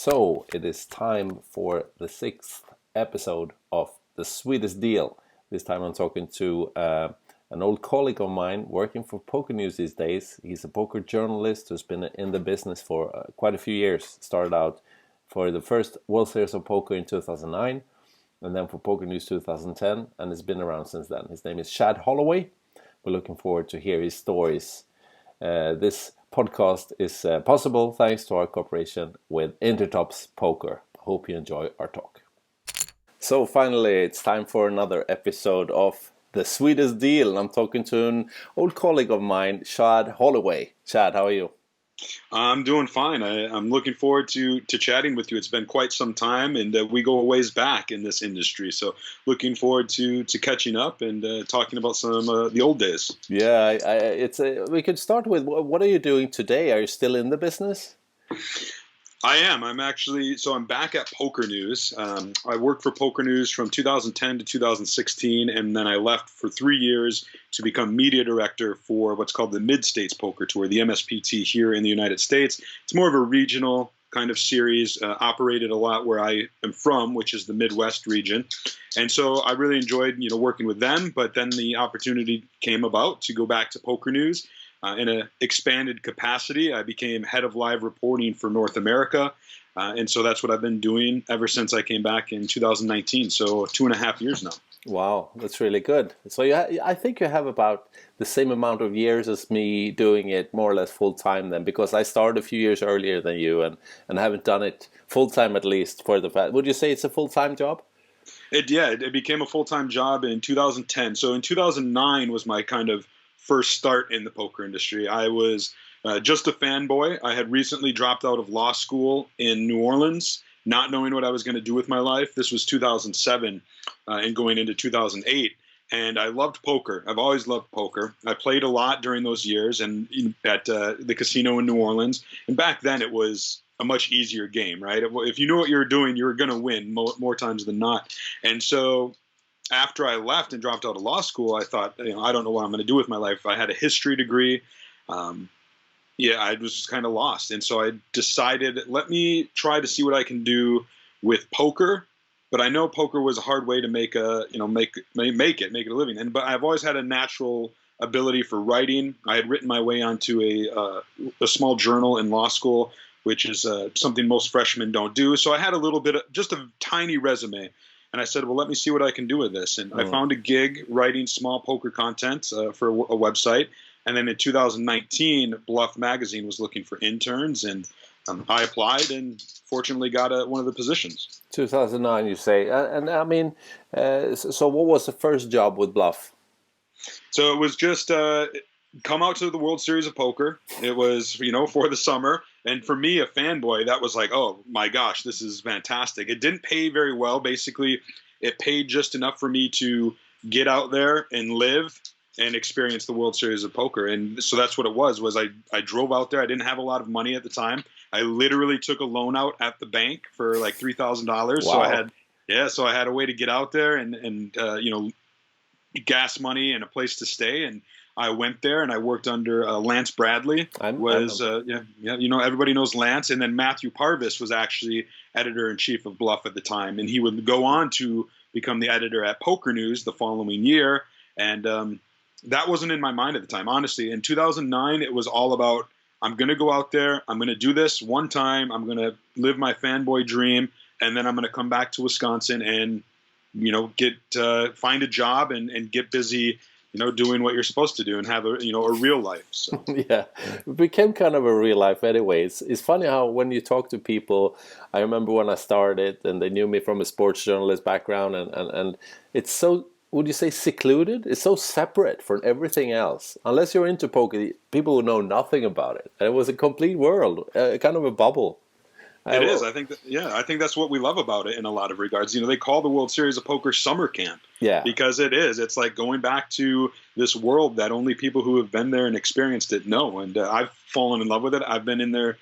So it is time for the 6th episode of the Swedest Deal. This time I'm talking to an old colleague of mine working for Pokernews these days. He's a poker journalist who's been in the business for quite a few years. Started out for the first World Series of Poker in 2009 and then for Pokernews 2010, and has been around since then. His name is Chad Holloway. We're looking forward to hear his stories. This podcast is possible thanks to our cooperation with Intertops Poker. Hope you enjoy our talk. So finally, it's time for another episode of the Swedest Deal. I'm talking to an old colleague of mine, Chad Holloway. Chad, how are you? I'm doing fine. I'm looking forward to chatting with you. It's been quite some time, and we go a ways back in this industry. So looking forward to catching up and talking about some of the old days. Yeah, we could start with, what are you doing today? Are you still in the business? I am. I'm back at Pokernews. I worked for Pokernews from 2010 to 2016, and then I left for 3 years to become media director for what's called the Mid-States Poker Tour, the MSPT here in the United States. It's more of a regional kind of series, operated a lot where I am from, which is the Midwest region. And so I really enjoyed, working with them, but then the opportunity came about to go back to Pokernews. In an expanded capacity. I became head of live reporting for North America. And so that's what I've been doing ever since I came back in 2019. So 2.5 years now. Wow, that's really good. So I think you have about the same amount of years as me doing it more or less full time then, because I started a few years earlier than you and haven't done it full time at least for the fact. Would you say it's a full-time job? It became a full-time job in 2010. So in 2009 was my kind of first start in the poker industry. I was just a fanboy. I had recently dropped out of law school in New Orleans, not knowing what I was going to do with my life. This was 2007 and going into 2008. And I loved poker. I've always loved poker. I played a lot during those years and at the casino in New Orleans. And back then it was a much easier game, right? If you knew what you were doing, you were going to win more times than not. And so after I left and dropped out of law school, I thought, I don't know what I'm going to do with my life. I had a history degree. I was just kind of lost. And so I decided, let me try to see what I can do with poker. But I know poker was a hard way to make a living. But I've always had a natural ability for writing. I had written my way onto a small journal in law school, which is something most freshmen don't do. So I had a little bit of just a tiny resume. And I said, well, let me see what I can do with this. And I found a gig writing small poker content for a website. And then in 2019, Bluff magazine was looking for interns. And I applied and fortunately got one of the positions. 2009, you say. So what was the first job with Bluff? So it was just come out to the World Series of Poker. It was, for the summer. And for me, a fanboy, that was like, oh my gosh, this is fantastic. It didn't pay very well. Basically, it paid just enough for me to get out there and live and experience the World Series of Poker. And so that's what it was I drove out there. I didn't have a lot of money at the time. I literally took a loan out at the bank for like $3,000. Wow. So I had a way to get out there and gas money and a place to stay. And I went there and I worked under Lance Bradley. Everybody knows Lance. And then Matthew Parvis was actually editor-in-chief of Bluff at the time. And he would go on to become the editor at Pokernews the following year. And that wasn't in my mind at the time, honestly. In 2009, it was all about, I'm going to go out there. I'm going to do this one time. I'm going to live my fanboy dream. And then I'm going to come back to Wisconsin and, find a job and get busy doing what you're supposed to do and have a real life. So. Yeah, it became kind of a real life anyway. It's funny how when you talk to people, I remember when I started and they knew me from a sports journalist background and it's so, would you say secluded? It's so separate from everything else. Unless you're into poker, people will know nothing about it. And it was a complete world, kind of a bubble. It is. I think that's what we love about it in a lot of regards. They call the World Series of Poker summer camp. Yeah. Because it is. It's like going back to this world that only people who have been there and experienced it know. And I've fallen in love with it. I've been in there,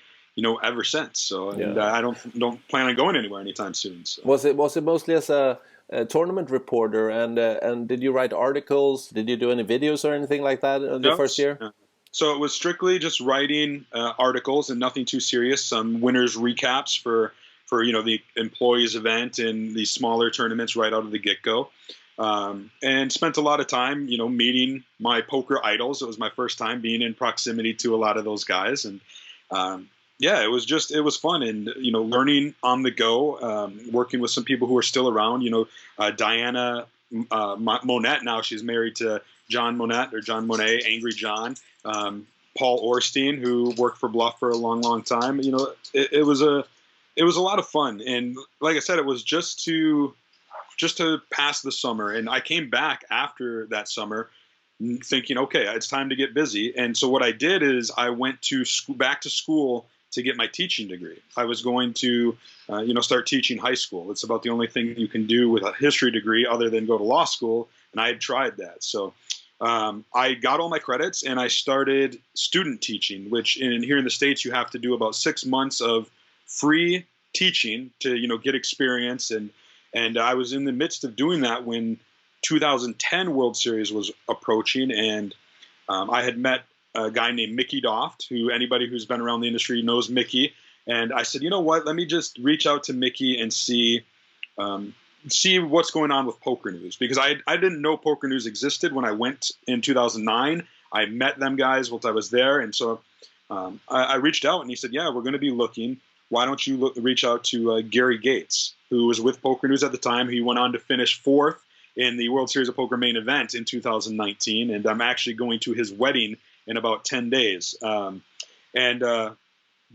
ever since. So and I don't plan on going anywhere anytime soon. So. Was it mostly as a tournament reporter and did you write articles? Did you do any videos or anything like that in the first year? So it was strictly just writing articles and nothing too serious. Some winners recaps for for the employees event and the smaller tournaments right out of the get-go. And spent a lot of time, meeting my poker idols. It was my first time being in proximity to a lot of those guys. And it was fun. And, learning on the go, working with some people who are still around, Diana Monette, now she's married to John Monette, or John Monet, Angry John. Paul Orstein, who worked for Bluff for a long, long time. It was a lot of fun. And like I said, it was just to pass the summer. And I came back after that summer thinking, okay, it's time to get busy. And so what I did is I went back to school to get my teaching degree. I was going to, start teaching high school. It's about the only thing you can do with a history degree other than go to law school. And I had tried that. So I got all my credits and I started student teaching, which here in the States, you have to do about 6 months of free teaching to, get experience. And I was in the midst of doing that when 2010 World Series was approaching, and I had met a guy named Mickey Doft, who anybody who's been around the industry knows Mickey. And I said, you know what, let me just reach out to Mickey and see what's going on with Pokernews, because I didn't know Pokernews existed when I went in 2009. I met them guys while I was there, and so I reached out, and he said, yeah, we're going to be looking. Why don't you reach out to Gary Gates, who was with Pokernews at the time. He went on to finish 4th in the World Series of Poker main event in 2019, and I'm actually going to his wedding in about 10 days.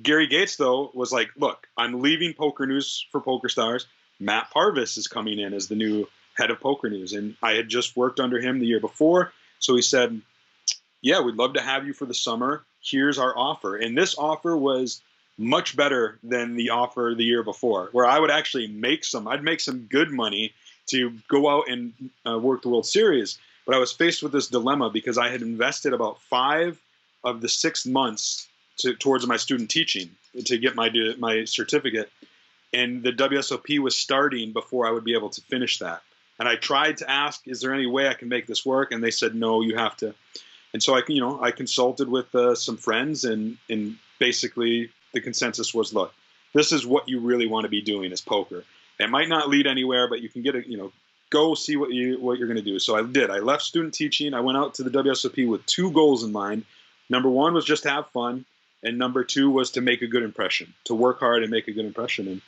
Gary Gates, though, was like, look, I'm leaving Pokernews for PokerStars. Matt Parvis is coming in as the new head of Pokernews, and I had just worked under him the year before. So he said, yeah, we'd love to have you for the summer. Here's our offer. And this offer was much better than the offer the year before, where I would actually I'd make some good money to go out and work the World Series. But I was faced with this dilemma because I had invested about 5 of the 6 months towards my student teaching to get my certificate. And the WSOP was starting before I would be able to finish that. And I tried to ask, is there any way I can make this work? And they said, no, you have to. And so I consulted with some friends, and basically the consensus was, look, this is what you really want to be doing is poker. It might not lead anywhere, but you can get go see what you're going to do. So I did. I left student teaching. I went out to the WSOP with 2 goals in mind. Number 1 was just to have fun. And number 2 was to make a good impression, to work hard and make a good impression. And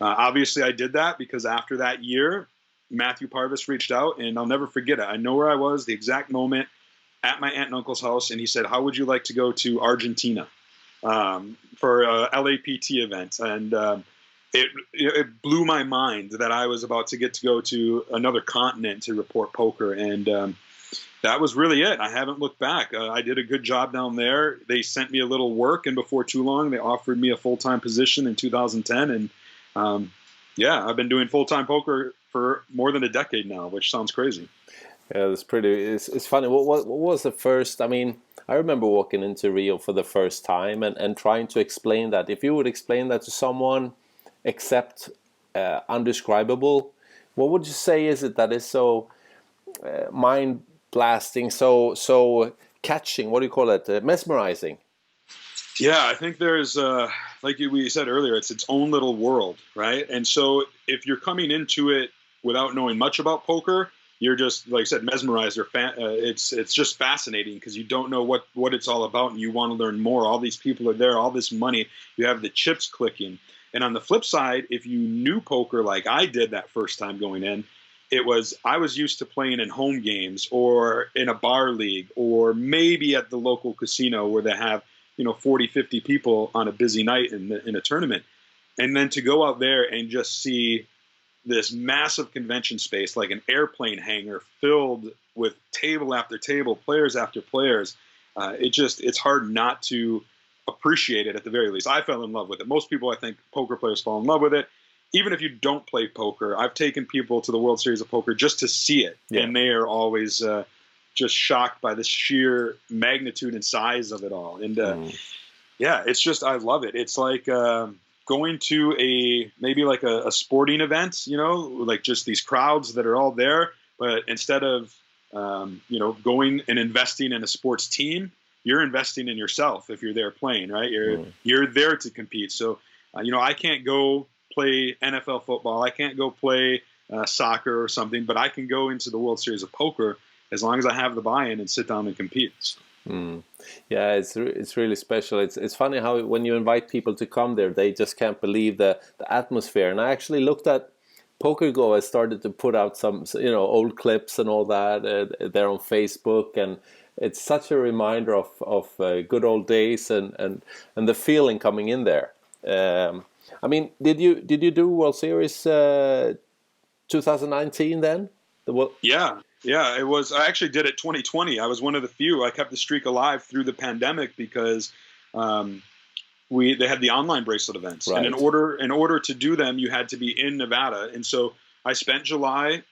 obviously I did that, because after that year, Matthew Parvis reached out, and I'll never forget it. I know where I was the exact moment, at my aunt and uncle's house, and he said, how would you like to go to Argentina for a LAPT event? And it blew my mind that I was about to get to go to another continent to report poker. And that was really it. I haven't looked back. I did a good job down there. They sent me a little work, and before too long, they offered me a full-time position in 2010. And I've been doing full-time poker for more than a decade now, which sounds crazy. Yeah, it's funny. What was the first, I remember walking into Rio for the first time and trying to explain that. If you would explain that to someone except undescribable, what would you say is it that is so mind blasting, so catching, what do you call it, mesmerizing? Yeah, I think there's, like we said earlier, it's its own little world, right? And so if you're coming into it without knowing much about poker, you're just, like I said, mesmerized, or it's just fascinating, because you don't know what it's all about, and you want to learn more. All these people are there, all this money, you have the chips clicking. And on the flip side, if you knew poker like I did that first time going in, I was used to playing in home games or in a bar league, or maybe at the local casino where they have 40, 50 people on a busy night in a tournament. And then to go out there and just see this massive convention space, like an airplane hangar filled with table after table, players after players, it's hard not to appreciate it at the very least. I fell in love with it. Most people, I think, poker players fall in love with it. Even if you don't play poker, I've taken people to the World Series of Poker just to see it. Yeah. And they are always just shocked by the sheer magnitude and size of it all. And it's just, I love it. It's like going to maybe like a sporting event, like just these crowds that are all there. But instead of, going and investing in a sports team, you're investing in yourself if you're there playing, right? You're there to compete. So, I can't go play NFL football. I can't go play soccer or something, but I can go into the World Series of Poker as long as I have the buy-in and sit down and compete. So. Yeah, it's really special. It's funny how when you invite people to come there, they just can't believe the atmosphere. And I actually looked at PokerGo has started to put out some old clips and all that. They're on Facebook, and it's such a reminder of good old days and the feeling coming in there. I mean, did you do World Series 2019 then? Yeah, it was. I actually did it 2020. I was one of the few. I kept the streak alive through the pandemic because they had the online bracelet events, right. And in order to do them, you had to be in Nevada. And so I spent July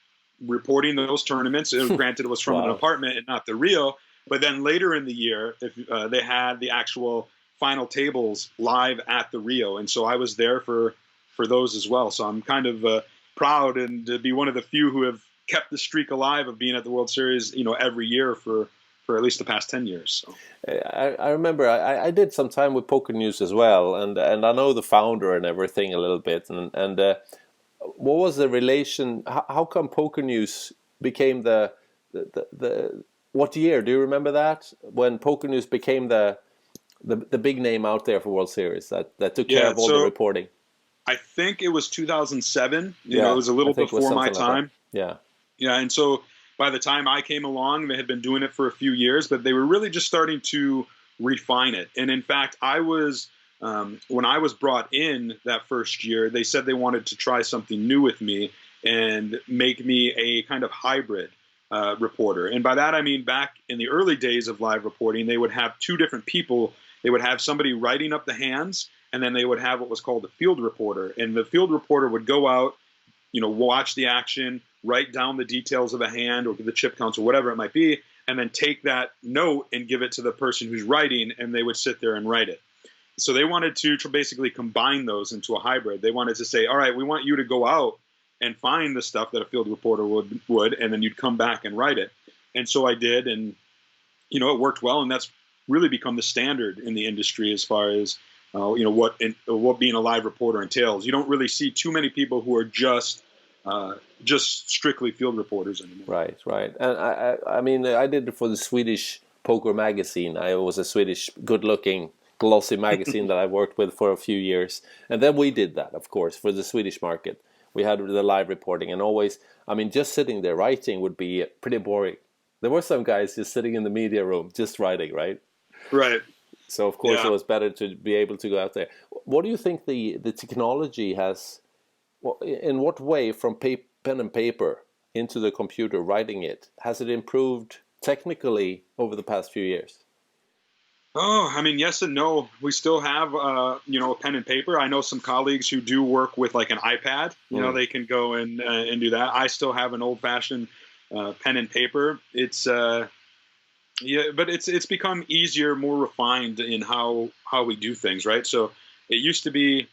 reporting those tournaments. Granted, it was from an apartment and not the Rio. But then later in the year, they had the actual final tables live at the Rio, and so I was there for those as well. So I'm kind of proud and to be one of the few who have kept the streak alive of being at the World Series, every year for at least the past 10 years. So. I remember I did some time with Pokernews as well, and I know the founder and everything a little bit. And what was the relation? How come Pokernews became the what year? Do you remember that when Pokernews became the big name out there for World Series that took care of all the reporting? I think it was 2007. It was a little before my time. Yeah. Yeah, and so by the time I came along, they had been doing it for a few years, but they were really just starting to refine it. And in fact, I was when I was brought in that first year, they said they wanted to try something new with me and make me a kind of hybrid reporter. And by that I mean back in the early days of live reporting, they would have two different people. They would have somebody writing up the hands, and then they would have what was called a field reporter. And the field reporter would go out, watch the action, write down the details of a hand or the chip counts or whatever it might be, and then take that note and give it to the person who's writing, and they would sit there and write it. So they wanted to basically combine those into a hybrid. They wanted to say, all right, we want you to go out and find the stuff that a field reporter would, and then you'd come back and write it. And so I did, and it worked well, and that's really become the standard in the industry as far as what being a live reporter entails. You don't really see too many people who are just strictly field reporters anymore. Right. And I mean, I did it for the Swedish poker magazine. I was a Swedish, good-looking, glossy magazine that I worked with for a few years, and then we did that, of course, for the Swedish market. We had the live reporting, and always, I mean, just sitting there writing would be pretty boring. There were some guys just sitting in the media room, just writing, right? Right. So, of course, it was better to be able to go out there. What do you think the technology has, in what way, from pen and paper into the computer, writing it, has it improved technically over the past few years? Oh, I mean, yes and no. We still have, a pen and paper. I know some colleagues who do work with like an iPad. They can go and do that. I still have an old-fashioned pen and paper. It's but it's become easier, more refined in how we do things, right? So it used to be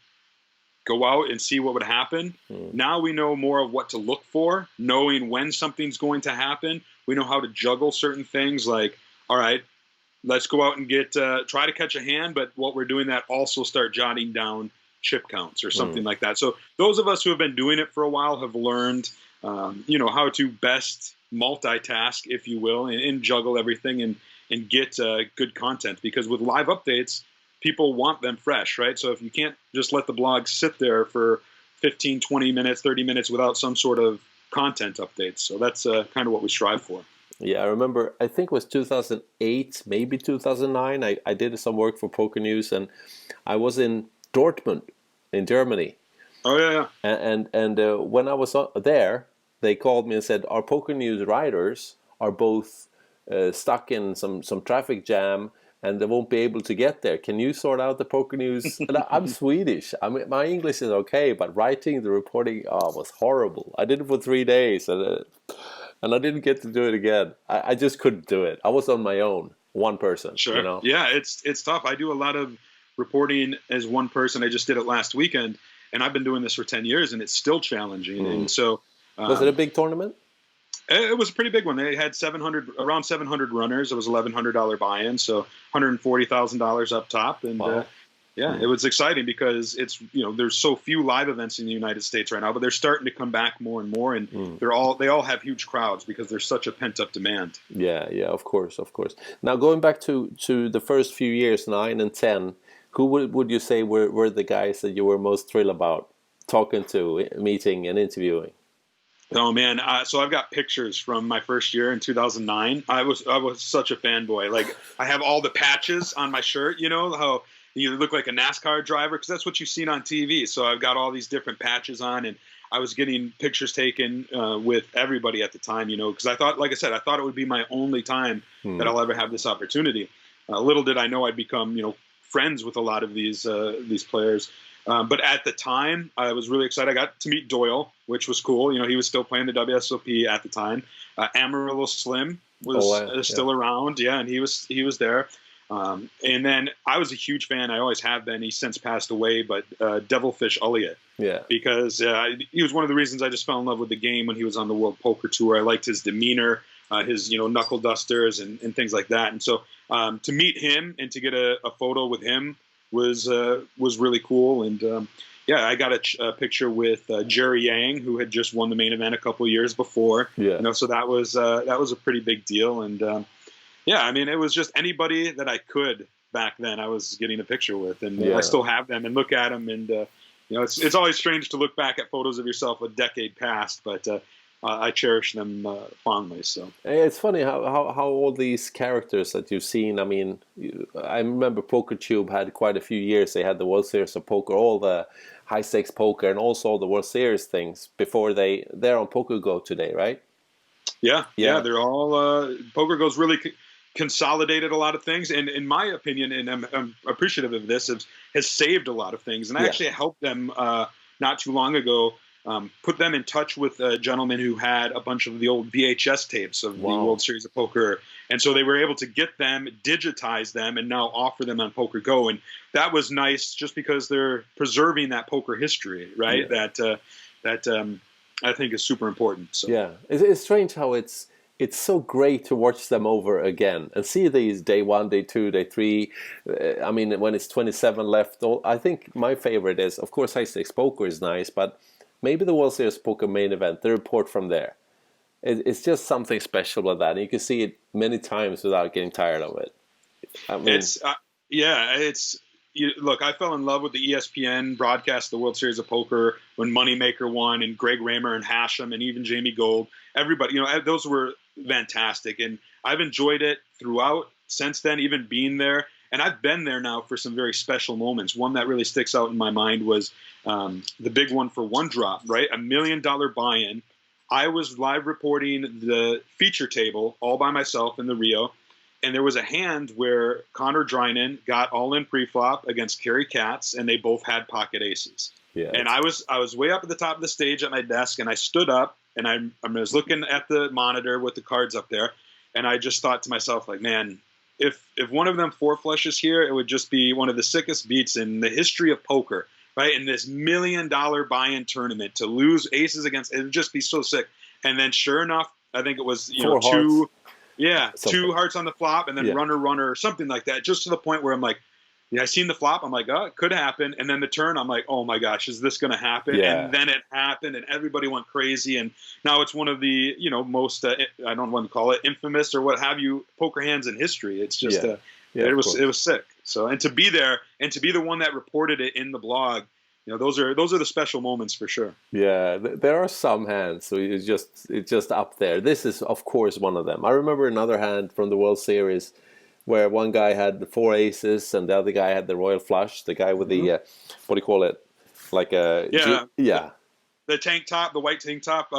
go out and see what would happen. Now we know more of what to look for, knowing when something's going to happen. We know how to juggle certain things, like, all right, let's go out and try to catch a hand, but while we're doing that, also start jotting down chip counts or something like that. So those of us who have been doing it for a while have learned, how to best multitask, if you will, and juggle everything and get good content. Because with live updates, people want them fresh, right? So if you can't just let the blog sit there for 15, 20 minutes, 30 minutes without some sort of content updates. So that's kind of what we strive for. Yeah, I remember, I think it was 2008, maybe 2009. I did some work for Pokernews, and I was in Dortmund in Germany. Oh, yeah. And when I was there, they called me and said, our Pokernews writers are both stuck in some traffic jam, and they won't be able to get there. Can you sort out the Pokernews? And I'm Swedish. I mean, my English is okay, but writing the reporting was horrible. I did it for 3 days, and I didn't get to do it again. I just couldn't do it. I was on my own, one person. Sure. Yeah, it's tough. I do a lot of reporting as one person. I just did it last weekend, and I've been doing this for 10 years, and it's still challenging. And so, was it a big tournament? It was a pretty big one. They had around 700 runners. It was $1,100 buy-in, so $140,000 up top, and wow. Yeah, it was exciting because it's, there's so few live events in the United States right now, but they're starting to come back more and more, and they all have huge crowds because there's such a pent up demand. Yeah, of course. Now going back to the first few years, 9 and 10, who would you say were the guys that you were most thrilled about talking to, meeting, and interviewing? Oh man, so I've got pictures from my first year in 2009. I was such a fanboy. Like, I have all the patches on my shirt. How you look like a NASCAR driver, because that's what you've seen on TV. So I've got all these different patches on, and I was getting pictures taken with everybody at the time. Because I thought, like I said, it would be my only time that I'll ever have this opportunity. Little did I know I'd become, friends with a lot of these players. But at the time, I was really excited. I got to meet Doyle, which was cool. He was still playing the WSOP at the time. Amarillo Slim was still around. Yeah, and he was there. And then I was a huge fan. I always have been. He's since passed away, but Devilfish Elliott. Yeah. Because he was one of the reasons I just fell in love with the game when he was on the World Poker Tour. I liked his demeanor, his knuckle dusters and things like that. And so to meet him and to get a photo with him was really cool. And I got a picture with Jerry Yang, who had just won the main event a couple of years before. Yeah. So that was a pretty big deal. And it was just anybody that I could back then. I was getting a picture with, and I still have them and look at them. And it's always strange to look back at photos of yourself a decade past, but I cherish them fondly. So it's funny how all these characters that you've seen. I mean, I remember PokerTube had quite a few years. They had the World Series of Poker, all the high stakes poker, and also the World Series things before they're on PokerGo today, right? Yeah. They're all PokerGo's really consolidated a lot of things, and in my opinion, and I'm appreciative of this, has saved a lot of things. And I actually helped them not too long ago. Put them in touch with a gentleman who had a bunch of the old VHS tapes of the World Series of Poker. And so they were able to get them, digitize them, and now offer them on PokerGo. And that was nice just because they're preserving that poker history, right? Yeah. That I think is super important. So. Yeah, it's strange how it's so great to watch them over again and see these day 1, day 2, day 3. I mean, when it's 27 left, I think my favorite is, of course, high stakes poker is nice, but maybe the World Series Poker main event, the report from there. It's just something special about that. And you can see it many times without getting tired of it. I mean, look, I fell in love with the ESPN broadcast of the World Series of Poker when Moneymaker won, and Greg Raymer and Hashem and even Jamie Gold. Everybody, those were fantastic. And I've enjoyed it throughout since then, even being there. And I've been there now for some very special moments. One that really sticks out in my mind was the big one for One Drop, right? $1 million buy-in. I was live reporting the feature table all by myself in the Rio. And there was a hand where Connor Drynan got all in pre-flop against Kerry Katz, and they both had pocket aces. Yeah. And I was way up at the top of the stage at my desk, and I stood up, and I was looking at the monitor with the cards up there, and I just thought to myself, like, man, if one of them four flushes here, it would just be one of the sickest beats in the history of poker, right? In this $1 million buy-in tournament, to lose aces against, it would just be so sick. And then sure enough, I think it was, two hearts on the flop, and then runner, or something like that, just to the point where I'm like, I seen the flop, I'm like, oh, it could happen. And then the turn, I'm like, oh my gosh, is this going to happen? Yeah. And then it happened, and everybody went crazy. And now it's one of the, most, I don't want to call it infamous or what have you, poker hands in history. It's just, it was sick. So, and to be there and to be the one that reported it in the blog, those are the special moments for sure. Yeah, there are some hands, so it's just up there. This is, of course, one of them. I remember another hand from the World Series where one guy had the 4 aces and the other guy had the royal flush. The guy with the what do you call it? Like a the tank top, the white tank top.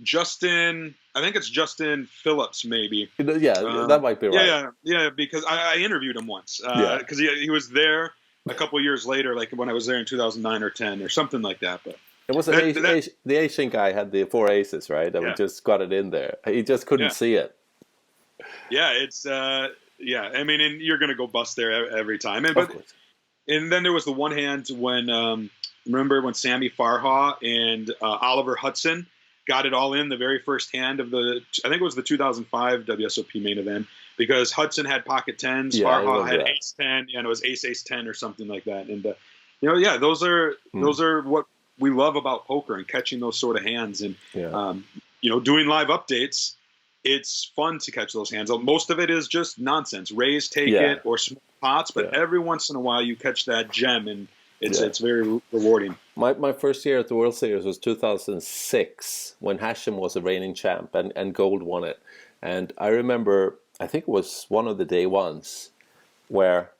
Justin, I think it's Justin Phillips, maybe. Yeah, that might be right. Yeah, because I interviewed him once because he was there a couple of years later, like when I was there in 2009 or 10 or something like that. But it was the Asian guy had the 4 aces, right? And we just got it in there. He just couldn't see it. Yeah, it's I mean, and you're going to go bust there every time. And then there was the one hand when remember when Sammy Farha and Oliver Hudson got it all in the very first hand of I think it was the 2005 WSOP main event, because Hudson had pocket tens, Farha had ace 10, and it was ace 10 or something like that. And those are what we love about poker, and catching those sort of hands. And doing live updates, it's fun to catch those hands. Most of it is just nonsense, raise, take it, or small pots. But every once in a while, you catch that gem, and it's very rewarding. My first year at the World Series was 2006, when Hashem was the reigning champ, and Gold won it. And I remember, I think it was one of the day ones, where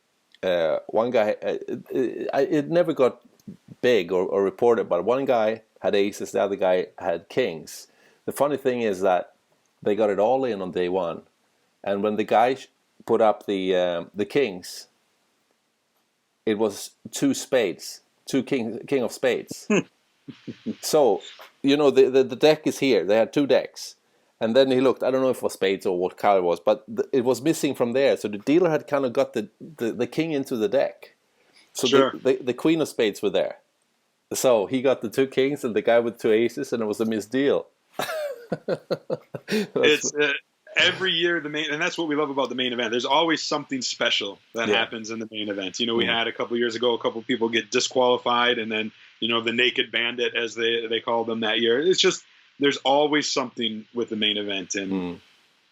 one guy, it never got big or reported, but one guy had aces, the other guy had kings. The funny thing is that they got it all in on day one, and when the guy put up the kings, it was two spades, king of spades. So, the deck is here. They had two decks. And then he looked, I don't know if it was spades or what color it was, but it was missing from there. So the dealer had kind of got the king into the deck. So the queen of spades were there. So he got the two kings and the guy with two aces, and it was a missed deal. It's every year and that's what we love about the main event. There's always something special that happens in the main event. We had a couple years ago, a couple people get disqualified, and then the naked bandit, as they called them that year. It's just, there's always something with the main event, and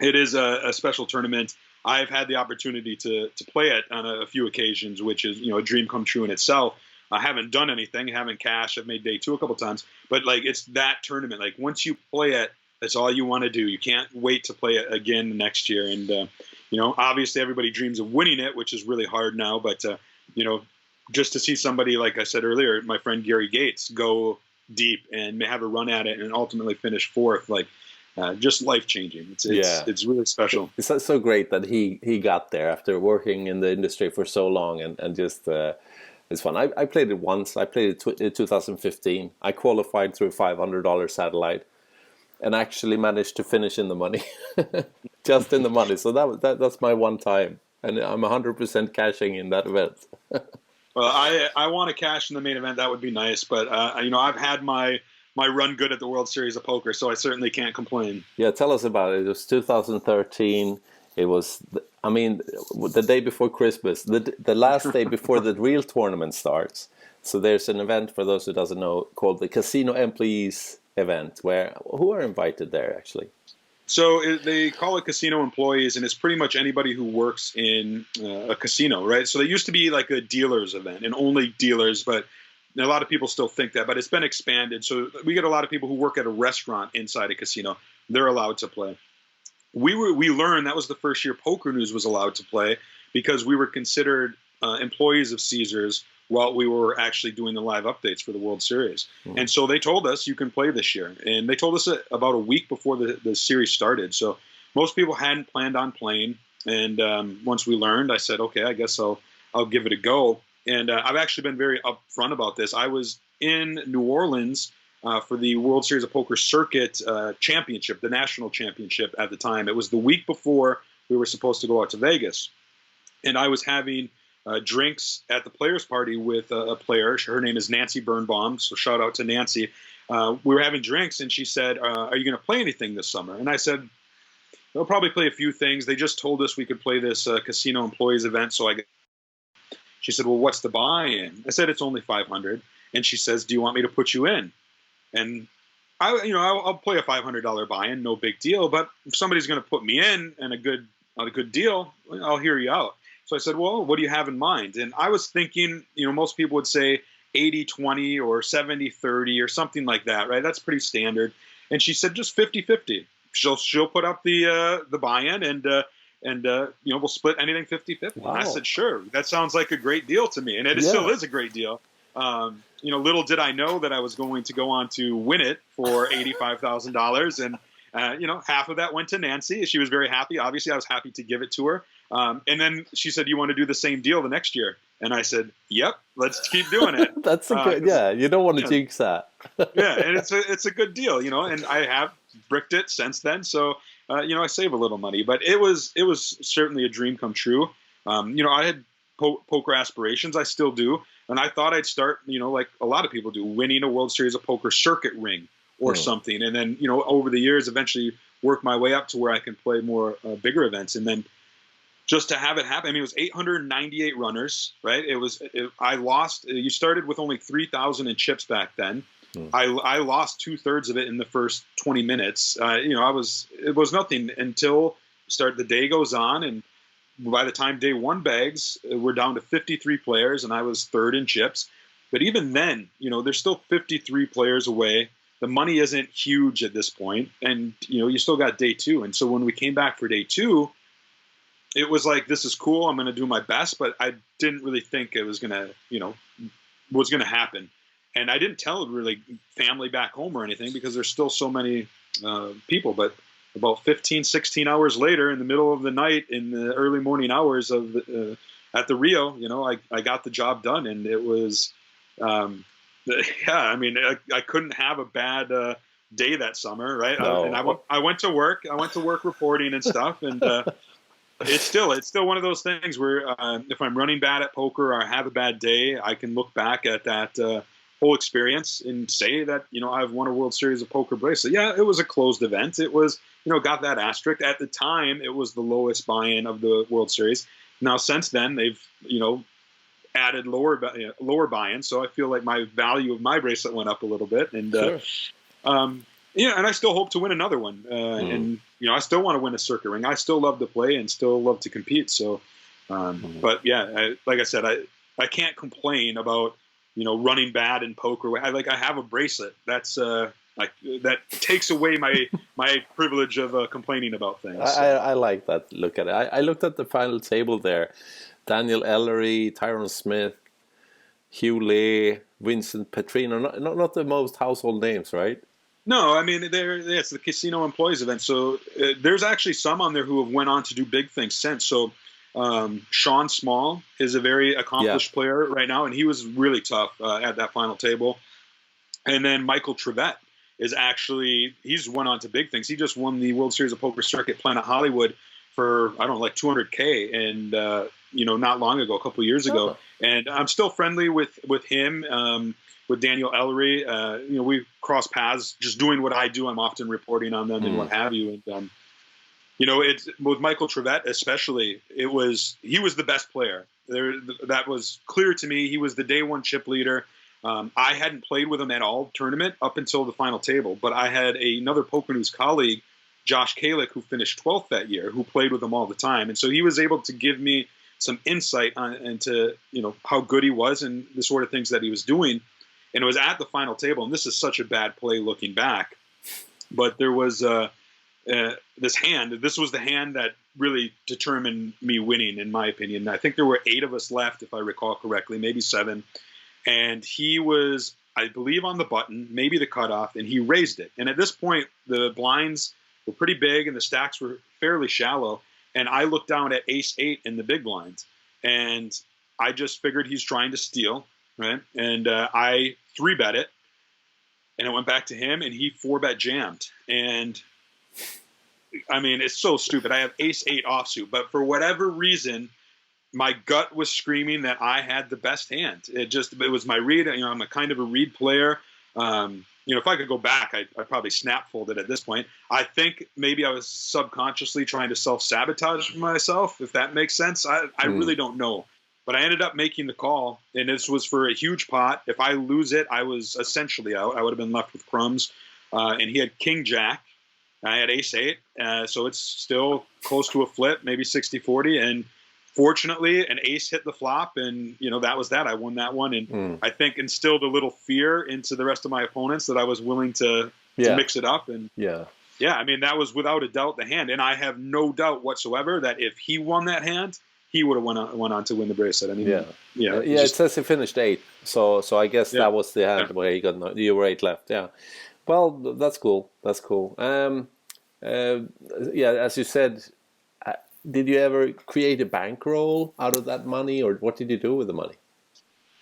it is a special tournament. I've had the opportunity to play it on a few occasions, which is a dream come true in itself. I haven't done anything, haven't cashed. I've made day two a couple times, but it's that tournament. Once you play it, that's all you want to do. You can't wait to play it again next year. And obviously everybody dreams of winning it, which is really hard now. But just to see somebody, like I said earlier, my friend Gary Gates, go deep and have a run at it and ultimately finish fourth, just life changing. It's really special. It's so great that he got there after working in the industry for so long, and just. It's fun. I played it once. I played it in 2015. I qualified through a $500 satellite, and actually managed to finish in the money, just in the money. So that's my one time, and I'm 100% cashing in that event. Well, I want to cash in the main event. That would be nice, but I've had my run good at the World Series of Poker, so I certainly can't complain. Yeah, tell us about it. It was 2013. It was, the day before Christmas, the last day before the real tournament starts. So there's an event, for those who doesn't know, called the Casino Employees event, who are invited there, actually? So they call it Casino Employees, and it's pretty much anybody who works in a casino, right? So they used to be like a dealers event, and only dealers, but a lot of people still think that, but it's been expanded. So we get a lot of people who work at a restaurant inside a casino. They're allowed to play. We learned that was the first year Pokernews was allowed to play, because we were considered employees of Caesars while we were actually doing the live updates for the World Series. Mm-hmm. And so they told us, you can play this year. And they told us about a week before the series started. So most people hadn't planned on playing. And once we learned, I said, okay, I guess I'll give it a go. And I've actually been very upfront about this. I was in New Orleans for the World Series of Poker Circuit Championship, the national championship at the time. It was the week before we were supposed to go out to Vegas. And I was having drinks at the players' party with a player. Her name is Nancy Birnbaum, so shout out to Nancy. We were having drinks, and she said, are you going to play anything this summer? And I said, they'll probably play a few things. They just told us we could play this Casino Employees event, so she said, well, what's the buy-in? I said, it's only $500. And she says, do you want me to put you in? And I'll play a $500 buy-in, no big deal. But if somebody's going to put me in and a good deal, I'll hear you out. So I said, well, what do you have in mind? And I was thinking, most people would say 80-20 or 70-30 or something like that, right? That's pretty standard. And she said, just 50-50. She'll put up the buy-in and we'll split anything 50-50. Wow. And I said, sure, that sounds like a great deal to me. And it still is a great deal. Little did I know that I was going to go on to win it for $85,000. And, half of that went to Nancy. She was very happy. Obviously, I was happy to give it to her. And then she said, you want to do the same deal the next year? And I said, yep, let's keep doing it. That's a good, you don't want to jinx that. Yeah, and it's a good deal, and I have bricked it since then. So, I save a little money. But it was certainly a dream come true. I had poker aspirations. I still do. And I thought I'd start, like a lot of people do, winning a World Series of Poker circuit ring, or something. And then, over the years, eventually work my way up to where I can play more bigger events. And then just to have it happen, I mean, it was 898 runners, right? I lost, you started with only 3,000 in chips back then. I lost 2/3 of it in the first 20 minutes. It was nothing until the day goes on. And by the time day one bags, we're down to 53 players and I was third in chips. But even then, there's still 53 players away. The money isn't huge at this point. And, you still got day two. And so when we came back for day two, it was like, this is cool. I'm going to do my best, but I didn't really think it was going to, happen. And I didn't tell really family back home or anything because there's still so many people. But about 15, 16 hours later, in the middle of the night, in the early morning hours of at the Rio, I got the job done, and it was, I mean, I couldn't have a bad day that summer, right? No. And I went to work. I went to work reporting and stuff, and it's still one of those things where if I'm running bad at poker or I have a bad day, I can look back at that whole experience and say that, I've won a World Series of Poker bracelet. Yeah, it was a closed event. It was, got that asterisk. At the time, it was the lowest buy-in of the World Series. Now, since then, they've, added lower buy-in. So I feel like my value of my bracelet went up a little bit. And, Sure. and I still hope to win another one. And, I still want to win a circuit ring. I still love to play and still love to compete. So, but yeah, like I said, I can't complain about, running bad in poker. I have a bracelet. That's that takes away my privilege of complaining about things. I like that. Look at it. I looked at the final table there. Daniel Ellery, Tyron Smith, Hugh Lee, Vincent Petrino. Not the most household names, right? No, I mean, it's the casino employees event. So there's actually some on there who have went on to do big things since. So Sean Small is a very accomplished player right now, and he was really tough at that final table. And then Michael Trevette is he's went on to big things. He just won the World Series of Poker Circuit Planet Hollywood for, I don't know, like $200K, and not long ago, a couple of years ago. And I'm still friendly with him, with Daniel Ellery. We cross paths just doing what I do. I'm often reporting on them and what have you. And it's with Michael Trevette especially. He was the best player. That was clear to me. He was the day one chip leader. I hadn't played with him at all tournament up until the final table, but I had another Pokernews colleague, Josh Kalick, who finished 12th that year, who played with him all the time. And so he was able to give me some insight into how good he was and the sort of things that he was doing. And it was at the final table, and this is such a bad play looking back, but there was this hand. This was the hand that really determined me winning, in my opinion. I think there were 8 of us left, if I recall correctly, maybe 7. And he was, I believe, on the button, maybe the cutoff, and he raised it. And at this point, the blinds were pretty big and the stacks were fairly shallow. And I looked down at ace-8 in the big blinds, and I just figured he's trying to steal, right? And I 3-bet it, and it went back to him, and he 4-bet jammed. And I mean, it's so stupid. I have ace-8 offsuit, but for whatever reason, my gut was screaming that I had the best hand. It was my read. I'm a kind of a read player. If I could go back, I'd probably snap folded at this point. I think maybe I was subconsciously trying to self-sabotage myself, if that makes sense. I really don't know. But I ended up making the call, and this was for a huge pot. If I lose it, I was essentially out. I would have been left with crumbs. And he had king-jack. I had ace-8. So it's still close to a flip, maybe 60-40. And fortunately, an ace hit the flop, and that was that. I won that one, and I think instilled a little fear into the rest of my opponents that I was willing to mix it up. And I mean, that was without a doubt the hand, and I have no doubt whatsoever that if he won that hand, he would have went on to win the bracelet. I mean, it says he finished 8, so I guess that was the hand where he got you were 8 left. Yeah, well, that's cool. That's cool. As you said. Did you ever create a bankroll out of that money, or what did you do with the money?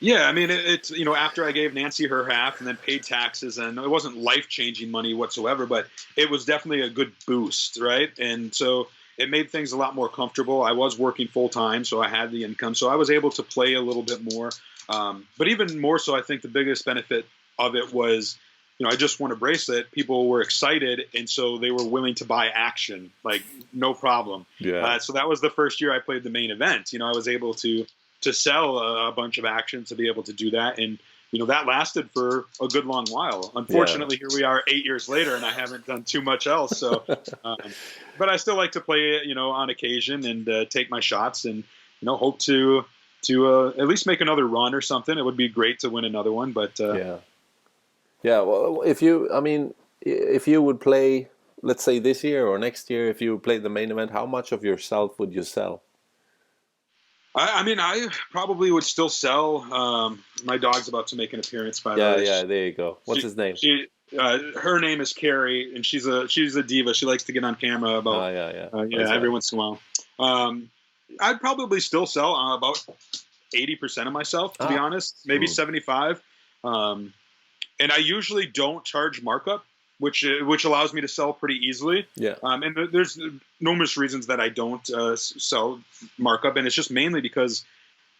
Yeah, I mean, it's, after I gave Nancy her half and then paid taxes, and it wasn't life-changing money whatsoever, but it was definitely a good boost, right? And so it made things a lot more comfortable. I was working full-time, so I had the income. So I was able to play a little bit more. But even more so, I think the biggest benefit of it was I just won a bracelet, people were excited, and so they were willing to buy action, like no problem. Yeah. So that was the first year I played the main event. I was able to sell a bunch of action to be able to do that, and that lasted for a good long while. Unfortunately, here we are 8 years later, and I haven't done too much else. So, but I still like to play, on occasion and take my shots, and hope to at least make another run or something. It would be great to win another one, but yeah. Well, if you would play, let's say this year or next year, if you would play the main event, how much of yourself would you sell? I probably would still sell. My dog's about to make an appearance, by the way. Yeah, there you go. What's his name? Her name is Carrie, and she's a diva. She likes to get on camera about every once in a while. I'd probably still sell about 80% of myself, to be honest, maybe 75. And I usually don't charge markup, which allows me to sell pretty easily. Yeah. And there's numerous reasons that I don't sell markup, and it's just mainly because,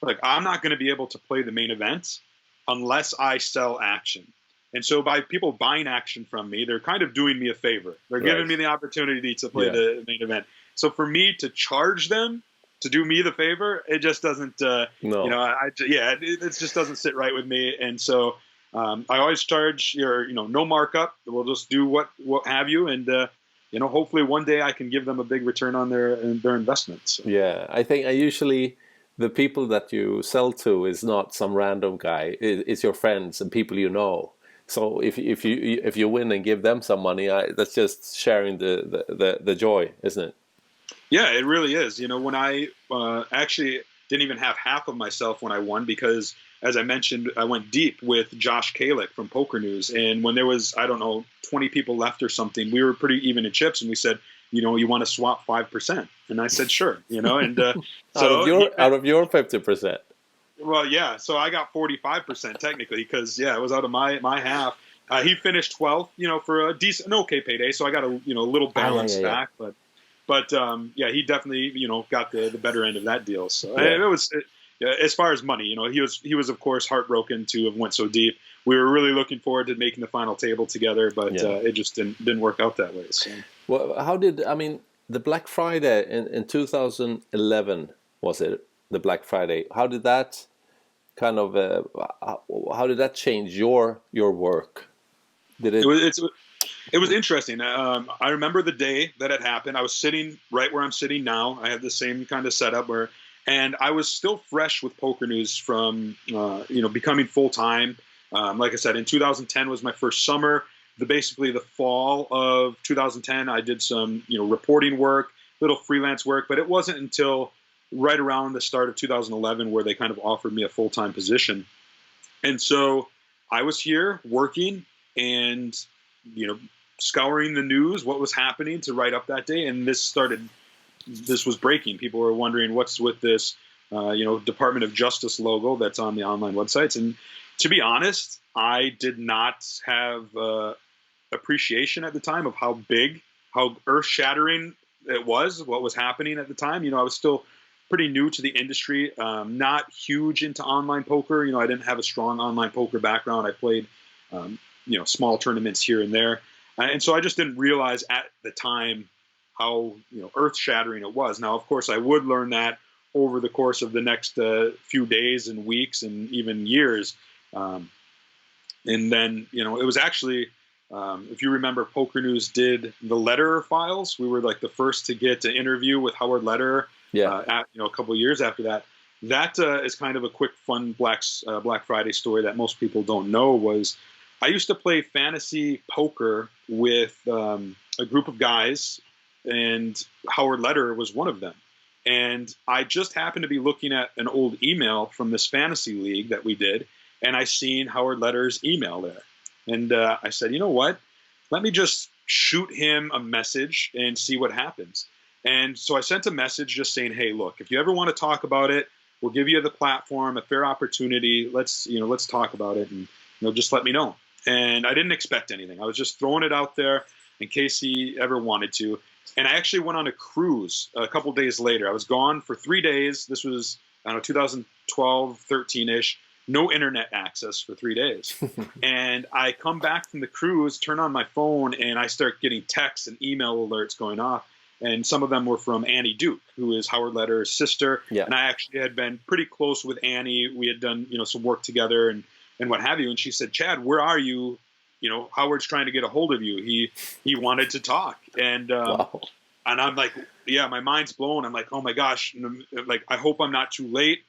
like, I'm not going to be able to play the main event unless I sell action. And so by people buying action from me, they're kind of doing me a favor. They're giving me the opportunity to play the main event. So for me to charge them to do me the favor, it just doesn't. It just doesn't sit right with me, and so. I always charge no markup. We'll just do what have you, and hopefully one day I can give them a big return on their investment. So. Yeah, I think the people that you sell to is not some random guy. It's your friends and people you know. So if you win and give them some money, that's just sharing the joy, isn't it? Yeah, it really is. When I actually didn't even have half of myself when I won, because, as I mentioned, I went deep with Josh Kalick from Pokernews. And when there was, 20 people left or something, we were pretty even in chips. And we said, you want to swap 5%? And I said, sure. And so out of your 50%. Well, yeah. So I got 45% technically, because it was out of my half. He finished 12th, for an okay payday. So I got a little balance back, but he definitely got the better end of that deal. So it was. As far as money, he was of course heartbroken to have went so deep. We were really looking forward to making the final table together, but it just didn't work out that way. So. Well, the Black Friday in 2011, was it the Black Friday? How did that kind of how did that change your work? Did it? It was interesting. I remember the day that it happened. I was sitting right where I'm sitting now. I had the same kind of setup and I was still fresh with Pokernews from, becoming full time. Like I said, in 2010 was my first summer. Basically the fall of 2010, I did some, reporting work, little freelance work, but it wasn't until right around the start of 2011 where they kind of offered me a full time position. And so I was here working and, scouring the news, what was happening to write up that day, and this was breaking. People were wondering what's with this, Department of Justice logo that's on the online websites. And to be honest, I did not have appreciation at the time of how big, how earth-shattering it was, what was happening at the time. I was still pretty new to the industry, not huge into online poker. I didn't have a strong online poker background. I played, small tournaments here and there. And so I just didn't realize at the time how earth-shattering it was. Now, of course, I would learn that over the course of the next few days and weeks and even years. And then, it was actually, if you remember, Pokernews did the Lederer files. We were like the first to get to interview with Howard Lederer. A couple of years after that. That is kind of a quick, fun Black Friday story that most people don't know. Was I used to play fantasy poker with a group of guys, and Howard Lederer was one of them. And I just happened to be looking at an old email from this fantasy league that we did, and I seen Howard Lederer's email there. And I said, you know what? Let me just shoot him a message and see what happens. And so I sent a message just saying, hey, look, if you ever want to talk about it, we'll give you the platform, a fair opportunity. Let's talk about it, and just let me know. And I didn't expect anything. I was just throwing it out there in case he ever wanted to. And I actually went on a cruise a couple days later. I was gone for 3 days. This was, 2012, 13-ish. no internet access for 3 days. And I come back from the cruise, turn on my phone, and I start getting texts and email alerts going off. And some of them were from Annie Duke, who is Howard Lederer's sister. Yeah. And I actually had been pretty close with Annie. We had done, some work together and what have you. And she said, Chad, where are you? Howard's trying to get a hold of you. He wanted to talk. And, Wow. and I'm like, yeah, my mind's blown. I'm like, oh my gosh, like, I hope I'm not too late,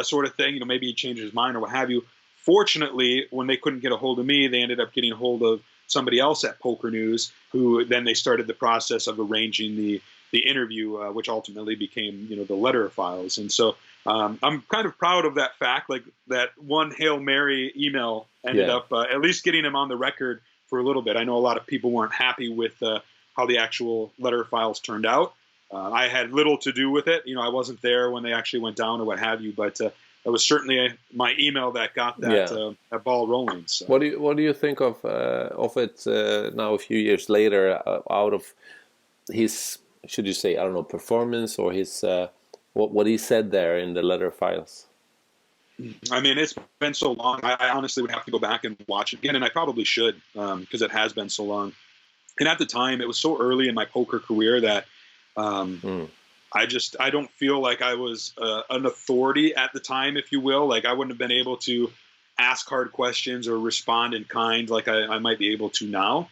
sort of thing. Maybe he changed his mind or what have you. Fortunately, when they couldn't get a hold of me, they ended up getting a hold of somebody else at Pokernews, who then they started the process of arranging the interview, which ultimately became, the Lederer files. And so I'm kind of proud of that fact, like that one Hail Mary email ended up at least getting him on the record for a little bit. I know a lot of people weren't happy with how the actual Lederer files turned out. I had little to do with it. I wasn't there when they actually went down or what have you, but it was certainly my email that got that ball rolling. So. What do you think of it now a few years later, out of his, should you say, I don't know, performance or his what he said there in the Lederer files? I mean, it's been so long. I honestly would have to go back and watch it again, and I probably should, because it has been so long. And at the time, it was so early in my poker career that I don't feel like I was an authority at the time, if you will. Like, I wouldn't have been able to ask hard questions or respond in kind like I might be able to now.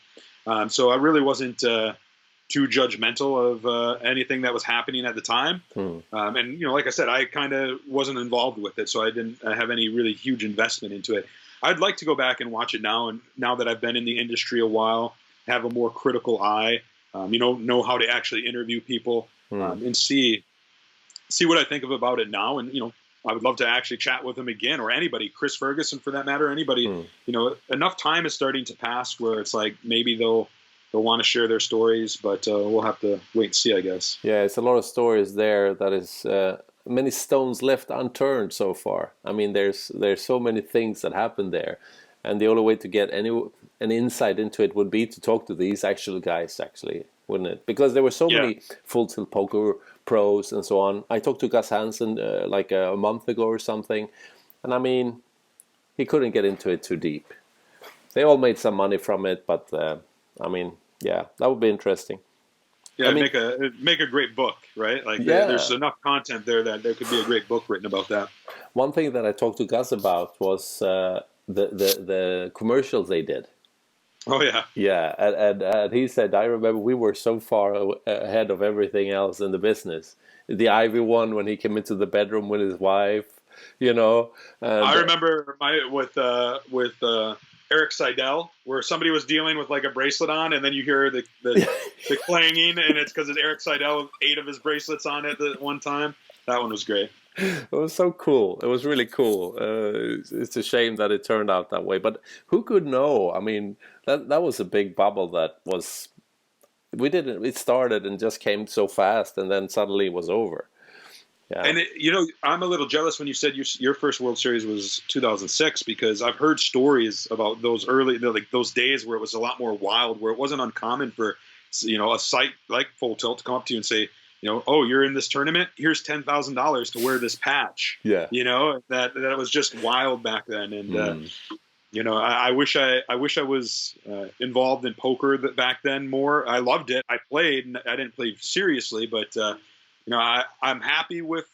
So I really wasn't too judgmental of anything that was happening at the time. And, like I said, I kind of wasn't involved with it, so I didn't have any really huge investment into it. I'd like to go back and watch it now, and now that I've been in the industry a while, have a more critical eye, know how to actually interview people, and see what I think about it now. And, I would love to actually chat with him again, or anybody, Chris Ferguson for that matter, anybody. Enough time is starting to pass where it's like maybe they'll want to share their stories, but we'll have to wait and see, I guess. Yeah, it's a lot of stories there that is many stones left unturned so far. I mean, there's so many things that happened there, and the only way to get an insight into it would be to talk to these actual guys, wouldn't it? Because there were so many Full Tilt Poker pros and so on. I talked to Gus Hansen like a month ago or something, and I mean, he couldn't get into it too deep. They all made some money from it, but I mean, yeah, that would be interesting. Yeah, make a great book, right? Like there's enough content there that there could be a great book written about that. One thing that I talked to Gus about was the commercials they did. Oh yeah. Yeah, and he said, I remember we were so far ahead of everything else in the business. The Ivy one when he came into the bedroom with his wife, I remember with Eric Seidel, where somebody was dealing with like a bracelet on, and then you hear the clanging, and it's because Eric Seidel with 8 of his bracelets on it at one time. That one was great. It was so cool. It was really cool. It's a shame that it turned out that way, but who could know? I mean, that was a big bubble that was. It started and just came so fast, and then suddenly it was over. Yeah. And I'm a little jealous when you said your first World Series was 2006, because I've heard stories about those those days where it was a lot more wild, where it wasn't uncommon for a site like Full Tilt to come up to you and say, oh, you're in this tournament, here's $10,000 to wear this patch. Yeah. That was just wild back then. And I wish I was involved in poker back then more. I loved it. I played. I didn't play seriously, but I'm happy with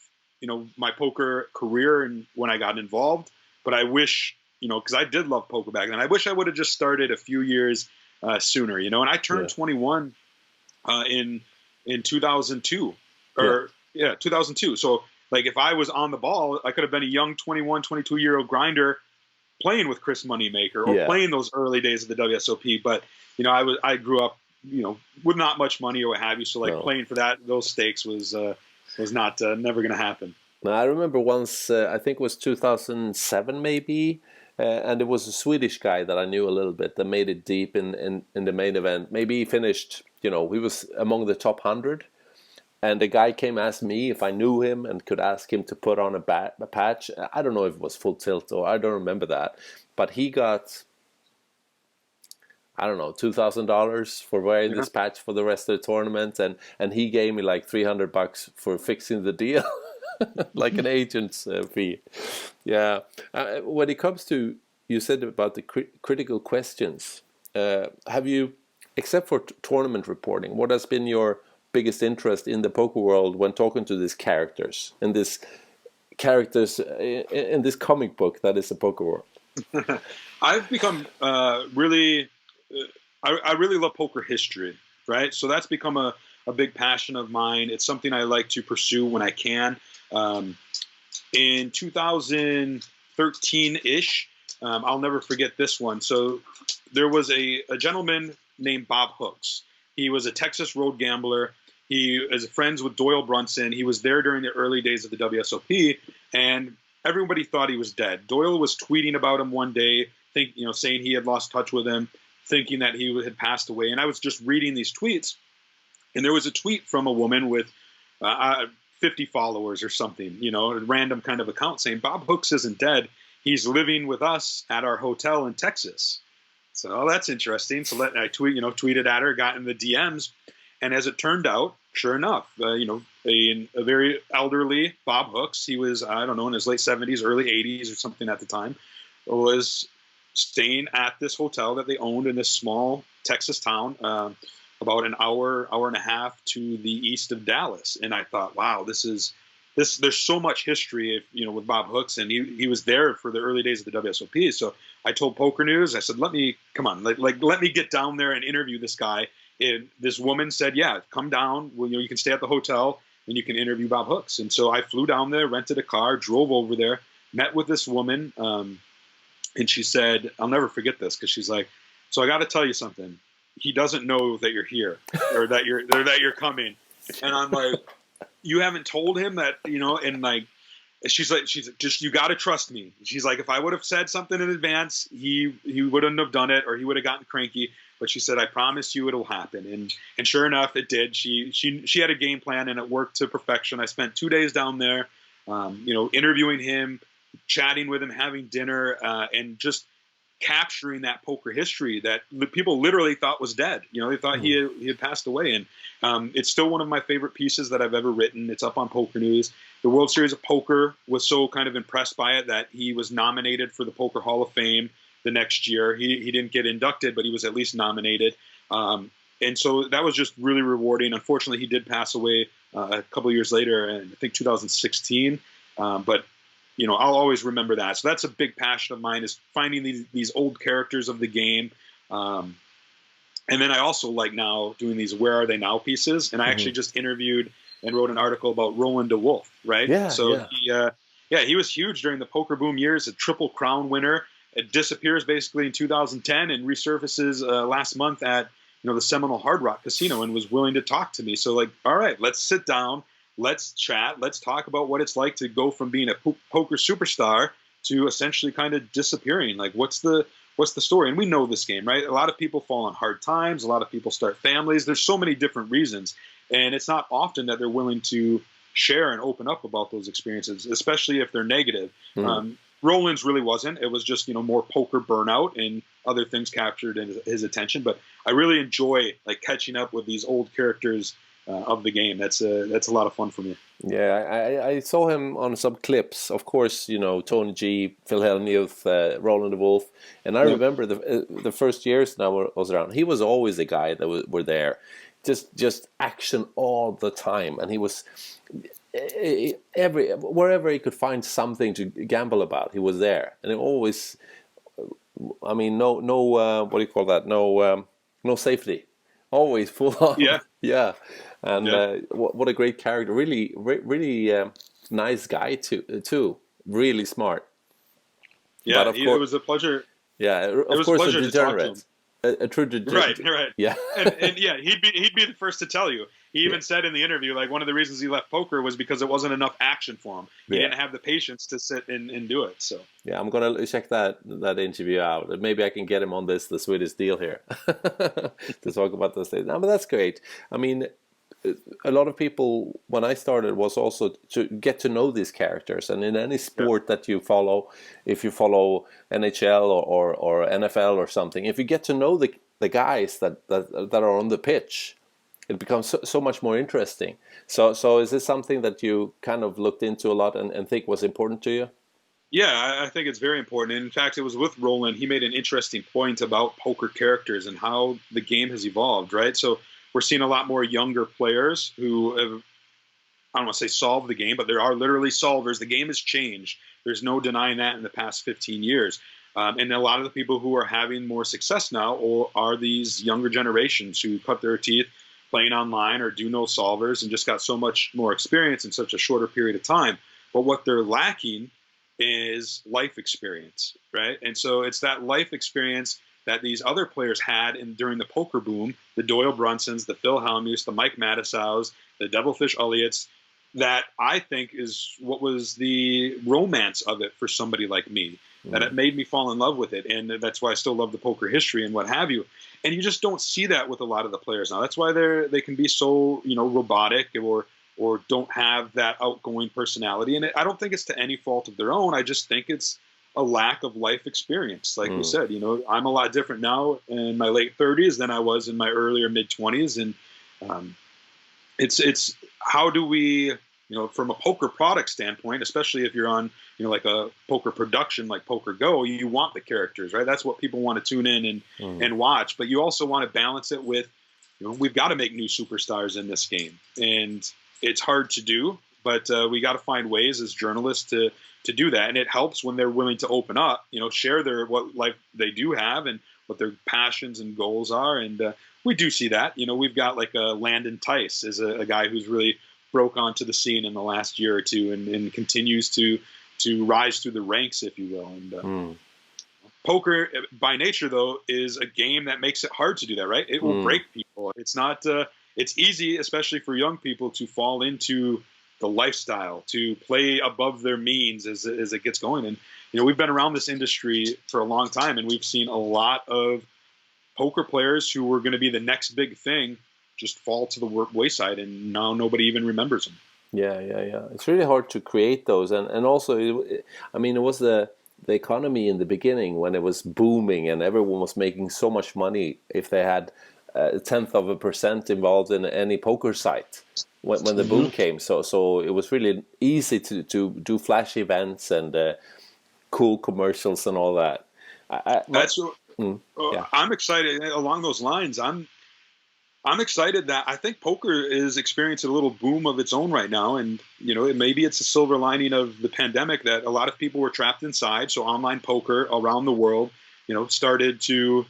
my poker career and when I got involved. But I wish because I did love poker back then. I wish I would have just started a few years sooner. And I turned 21 in 2002 2002. So like if I was on the ball, I could have been a young 21, 22-year-old grinder playing with Chris Moneymaker or playing those early days of the WSOP. But I grew up with not much money or what have you. So like playing for those stakes was not never going to happen. Now, I remember once, I think it was 2007 maybe, and it was a Swedish guy that I knew a little bit that made it deep in the main event. Maybe he finished, he was among the top 100. And the guy came asked me if I knew him and could ask him to put on a patch. I don't know if it was Full Tilt or I don't remember that. But he got, I don't know, $2,000 for wearing this patch for the rest of the tournament. And he gave me like $300 for fixing the deal. like an agent's fee. Yeah. When it comes to, you said about the critical questions, have you, except for tournament reporting, what has been your biggest interest in the poker world when talking to these characters and this characters in this comic book that is the poker world? I've become really, I really love poker history, right? So that's become a big passion of mine. It's something I like to pursue when I can. In 2013-ish, I'll never forget this one. So there was a gentleman named Bob Hooks. He was a Texas road gambler. He is friends with Doyle Brunson. He was there during the early days of the WSOP, and everybody thought he was dead. Doyle was tweeting about him one day, saying he had lost touch with him, thinking that he had passed away. And I was just reading these tweets, and there was a tweet from a woman with 50 followers or something, a random kind of account saying, Bob Hooks isn't dead. He's living with us at our hotel in Texas. So that's interesting. So I tweeted at her, got in the DMs. And as it turned out, sure enough, a very elderly Bob Hooks, he was, I don't know, in his late 70s, early 80s or something at the time, was staying at this hotel that they owned in this small Texas town, about an hour and a half to the east of Dallas. And I thought, wow, there's so much history, with Bob Hooks, and he was there for the early days of the WSOP. So I told Pokernews, I said, let me get down there and interview this guy. And this woman said, yeah, come down. Well, you can stay at the hotel and you can interview Bob Hooks. And so I flew down there, rented a car, drove over there, met with this woman. And she said, I'll never forget this, because she's like, so I got to tell you something. He doesn't know that you're here or that you're coming. And I'm like, you haven't told him that, and like, she's just, you got to trust me. She's like, if I would have said something in advance, he wouldn't have done it, or he would have gotten cranky. But she said, I promise you it'll happen. And sure enough, it did. She had a game plan, and it worked to perfection. I spent 2 days down there, interviewing him, chatting with him, having dinner, and just capturing that poker history that people literally thought was dead. They thought he had passed away. And it's still one of my favorite pieces that I've ever written. It's up on Pokernews. The World Series of Poker was so kind of impressed by it that he was nominated for the Poker Hall of Fame the next year. He didn't get inducted, but he was at least nominated. And so that was just really rewarding. Unfortunately, he did pass away a couple of years later, in I think 2016. But I'll always remember that. So that's a big passion of mine, is finding these old characters of the game. And then I also like now doing these Where Are They Now pieces. And I actually just interviewed and wrote an article about Roland DeWolf, right? Yeah, so he was huge during the poker boom years, a Triple Crown winner. It disappears basically in 2010 and resurfaces last month at the Seminole Hard Rock Casino, and was willing to talk to me. So like, all right, let's sit down, let's chat, let's talk about what it's like to go from being a poker superstar to essentially kind of disappearing. Like, what's the story? And we know this game, right? A lot of people fall on hard times. A lot of people start families. There's so many different reasons, and it's not often that they're willing to share and open up about those experiences, especially if they're negative. Roland's really wasn't. It was just, more poker burnout and other things captured his attention. But I really enjoy like catching up with these old characters of the game. That's a lot of fun for me. Yeah, I saw him on some clips. Of course, Tony G, Phil Hellmuth, Roland DeWolf, and I remember the first years that I was around. He was always the guy that were there, just action all the time, and he was. Wherever he could find something to gamble about, he was there, and it always, I mean, no, what do you call that? No safety, always full on. Yeah, and what a great character! Really, nice guy too. Really smart. Yeah, but it was a pleasure. Yeah, of course, a degenerate. A true degenerate. Right. Yeah, and yeah, he'd be the first to tell you. He even said in the interview, like, one of the reasons he left poker was because it wasn't enough action for him. He didn't have the patience to sit and do it. So yeah, I'm gonna check that interview out. Maybe I can get him on the Swedest Deal here to talk about those things. No, but that's great. I mean, a lot of people, when I started, was also to get to know these characters. And in any sport that you follow, if you follow NHL or NFL or something, if you get to know the guys that are on the pitch, it becomes so much more interesting. So is this something that you kind of looked into a lot and think was important to you? Yeah, I think it's very important. And in fact, it was with Roland. He made an interesting point about poker characters and how the game has evolved, right? So we're seeing a lot more younger players who have, I don't want to say solved the game, but there are literally solvers. The game has changed. There's no denying that in the past 15 years. And a lot of the people who are having more success now are these younger generations who cut their teeth playing online or do no solvers and just got so much more experience in such a shorter period of time. But what they're lacking is life experience, right? And so it's that life experience that these other players had during the poker boom, the Doyle Brunsons, the Phil Hellmuths, the Mike Matisows, the Devilfish Elliots, that I think is what was the romance of it for somebody like me, that it made me fall in love with it. And that's why I still love the poker history and what have you. And you just don't see that with a lot of the players now. That's why they can be so, robotic or don't have that outgoing personality. And I don't think it's to any fault of their own. I just think it's a lack of life experience. Like we said, I'm a lot different now in my late 30s than I was in my earlier mid 20s. And it's how do we, from a poker product standpoint, especially if you're on, like a poker production like Poker Go, you want the characters, right? That's what people want to tune in and watch. But you also want to balance it with, we've got to make new superstars in this game. And it's hard to do, but we got to find ways as journalists to do that. And it helps when they're willing to open up, share what life they do have and what their passions and goals are. And we do see that. We've got like Landon Tice is a guy who's really broke onto the scene in the last year or two and continues to rise through the ranks, if you will. And poker, by nature, though, is a game that makes it hard to do that, right? It will break people. It's not. It's easy, especially for young people, to fall into the lifestyle, to play above their means as it gets going. And we've been around this industry for a long time, and we've seen a lot of poker players who were going to be the next big thing just fall to the wayside, and now nobody even remembers them. Yeah. It's really hard to create those, and also, it was the economy in the beginning when it was booming and everyone was making so much money if they had a 0.1% involved in any poker site when the boom came. So it was really easy to do flash events and cool commercials and all that. I'm excited along those lines. I'm excited that I think poker is experiencing a little boom of its own right now. And, maybe it's a silver lining of the pandemic that a lot of people were trapped inside. So online poker around the world, started to